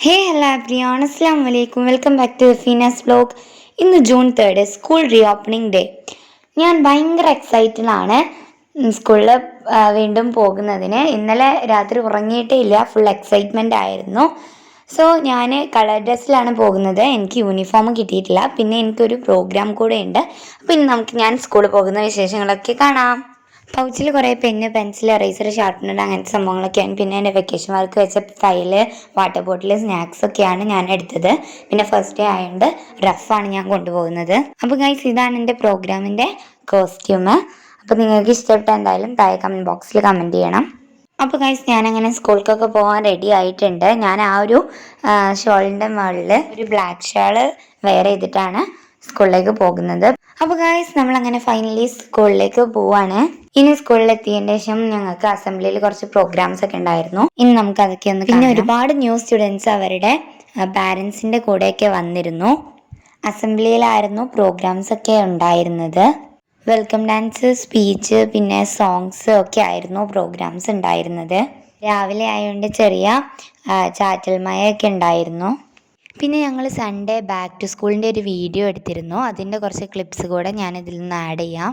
ഹേ hello everyone, അസ്സലാമു അലൈക്കും. Welcome back to ഫീനാസ് വ്ലോഗ്. ഇന്ന് June 3 school reopening day. ഞാൻ ഭയങ്കര എക്സൈറ്റഡ് ആണ് സ്കൂളിൽ വീണ്ടും പോകുന്നതിന്. ഇന്നലെ രാത്രി ഉറങ്ങിയിട്ടേ ഇല്ല, ഫുൾ എക്സൈറ്റ്മെൻ്റ് ആയിരുന്നു. സോ ഞാൻ കളർ ഡ്രസ്സിലാണ് പോകുന്നത്. എനിക്ക് യൂണിഫോം കിട്ടിയിട്ടില്ല, പിന്നെ എനിക്കൊരു പ്രോഗ്രാം കൂടെ ഉണ്ട്. അപ്പോൾ ഇന്ന് ഞാൻ സ്കൂളിൽ പോകുന്ന വിശേഷങ്ങളൊക്കെ കാണാം. പൗച്ചിൽ കുറേ പെന്ന്, പെൻസിൽ, എറേസർ, ഷാർപ്പനർ അങ്ങനത്തെ സംഭവങ്ങളൊക്കെയാണ്. പിന്നെ എൻ്റെ വെക്കേഷൻ വർക്ക് വെച്ച ഫയല്, വാട്ടർ ബോട്ടിൽ, സ്നാക്സ് ഒക്കെയാണ് ഞാൻ എടുത്തത്. പിന്നെ ഫസ്റ്റ് ഡേ ആയതുകൊണ്ട് റഫാണ് ഞാൻ കൊണ്ടുപോകുന്നത്. അപ്പോൾ ഗൈസ്, ഇതാണ് എൻ്റെ പ്രോഗ്രാമിൻ്റെ കോസ്റ്റ്യൂം. അപ്പോൾ നിങ്ങൾക്ക് ഇഷ്ടപ്പെട്ട എന്തായാലും താഴെ കമൻറ്റ് ബോക്സിൽ കമൻറ്റ് ചെയ്യണം. അപ്പോൾ ഗൈസ്, ഞാനങ്ങനെ സ്കൂളിലേക്കൊക്കെ പോകാൻ റെഡി ആയിട്ടുണ്ട്. ഞാൻ ആ ഒരു ഷോളിൻ്റെ മുകളിൽ ഒരു ബ്ലാക്ക് ഷാള് വെയർ ചെയ്തിട്ടാണ് സ്കൂളിലേക്ക് പോകുന്നത്. അപ്പോൾ ഗൈസ്, നമ്മളങ്ങനെ ഫൈനലി സ്കൂളിലേക്ക് പോവാണ്. ഇനി സ്കൂളിലെത്തിയതിന് ശേഷം ഞങ്ങൾക്ക് അസംബ്ലിയിൽ കുറച്ച് പ്രോഗ്രാംസ് ഒക്കെ ഉണ്ടായിരുന്നു. ഇനി നമുക്ക് അതൊക്കെ ഒന്ന്. പിന്നെ ഒരുപാട് ന്യൂ സ്റ്റുഡൻസ് അവരുടെ പാരൻസിൻ്റെ കൂടെയൊക്കെ വന്നിരുന്നു. അസംബ്ലിയിലായിരുന്നു പ്രോഗ്രാംസ് ഒക്കെ ഉണ്ടായിരുന്നത്. വെൽക്കം ഡാൻസ്, സ്പീച്ച്, പിന്നെ സോങ്സ് ഒക്കെ ആയിരുന്നു പ്രോഗ്രാംസ് ഉണ്ടായിരുന്നത്. രാവിലെ ആയതുകൊണ്ട് ചെറിയ ചാറ്റൽ മഴയൊക്കെ ഉണ്ടായിരുന്നു. പിന്നെ ഞങ്ങൾ സൺഡേ ബാക്ക് ടു സ്കൂളിൻ്റെ ഒരു വീഡിയോ എടുത്തിരുന്നു. അതിൻ്റെ കുറച്ച് ക്ലിപ്സ് കൂടെ ഞാൻ ഇതിൽ നിന്ന് ആഡ് ചെയ്യാം.